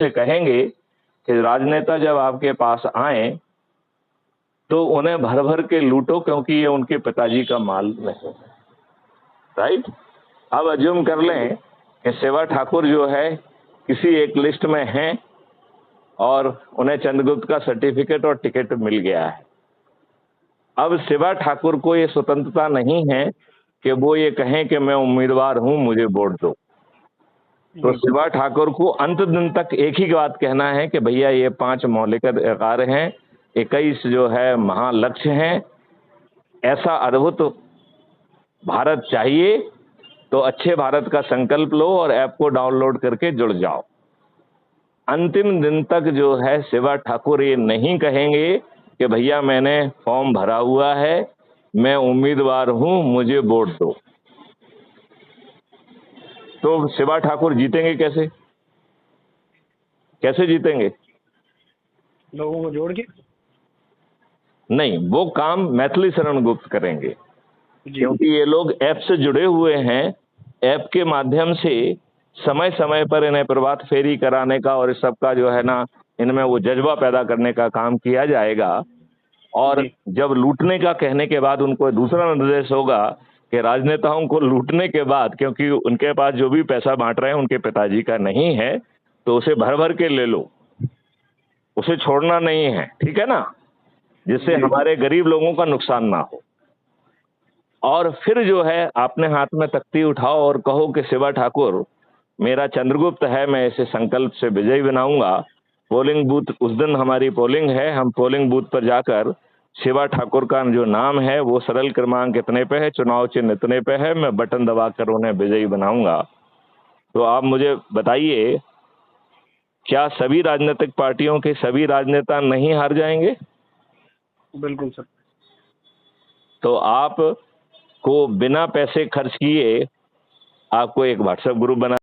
से कहेंगे कि राजनेता जब आपके पास आए तो उन्हें भर भर के लूटो, क्योंकि ये उनके पिताजी का माल नहीं है। राइट। अब अज्यूम कर लें कि सेवा ठाकुर जो है किसी एक लिस्ट में हैं और उन्हें चंद्रगुप्त का सर्टिफिकेट और टिकट मिल गया है। अब सेवा ठाकुर को ये स्वतंत्रता नहीं है कि वो ये कहें कि मैं उम्मीदवार हूं, मुझे वोट दो। तो सेवा ठाकुर को अंत दिन तक एक ही बात कहना है कि भैया ये 5 मौलिक अधिकार हैं, 21 जो है महालक्ष्य हैं, ऐसा अद्भुत भारत चाहिए, तो अच्छे भारत का संकल्प लो और ऐप को डाउनलोड करके जुड़ जाओ। अंतिम दिन तक जो है सेवा ठाकुर ये नहीं कहेंगे कि भैया मैंने फॉर्म भरा हुआ है, मैं उम्मीदवार हूं, मुझे वोट दो। तो सेवा ठाकुर जीतेंगे कैसे? कैसे जीतेंगे? लोगों को जोड़ के? नहीं, वो काम मैथिली शरण गुप्त करेंगे, क्योंकि ये लोग ऐप से जुड़े हुए हैं। ऐप के माध्यम से समय समय पर इन्हें प्रभात फेरी कराने का और इस सब का जो है ना, इनमें वो जज्बा पैदा करने का काम किया जाएगा। और जब लूटने का कहने के बाद उनको दूसरा निर्देश होगा कि राजनेताओं को लूटने के बाद, क्योंकि उनके पास जो भी पैसा बांट रहे हैं उनके पिताजी का नहीं है, तो उसे भर भर के ले लो, उसे छोड़ना नहीं है, ठीक है ना, जिससे हमारे गरीब लोगों का नुकसान ना हो। और फिर जो है आपने हाथ में तख्ती उठाओ और कहो कि सेवा ठाकुर मेरा चंद्रगुप्त है, मैं इसे संकल्प से विजयी बनाऊंगा। पोलिंग बूथ उस दिन हमारी पोलिंग है, हम पोलिंग बूथ पर जाकर सेवा ठाकुर का जो नाम है वो सरल क्रमांक इतने पे है, चुनाव चिन्ह इतने पे है, मैं बटन दबाकर उन्हें विजयी बनाऊंगा। तो आप मुझे बताइए, क्या सभी राजनीतिक पार्टियों के सभी राजनेता नहीं हार जाएंगे? बिल्कुल सर। तो आप को बिना पैसे खर्च किए आपको एक व्हाट्सएप ग्रुप बना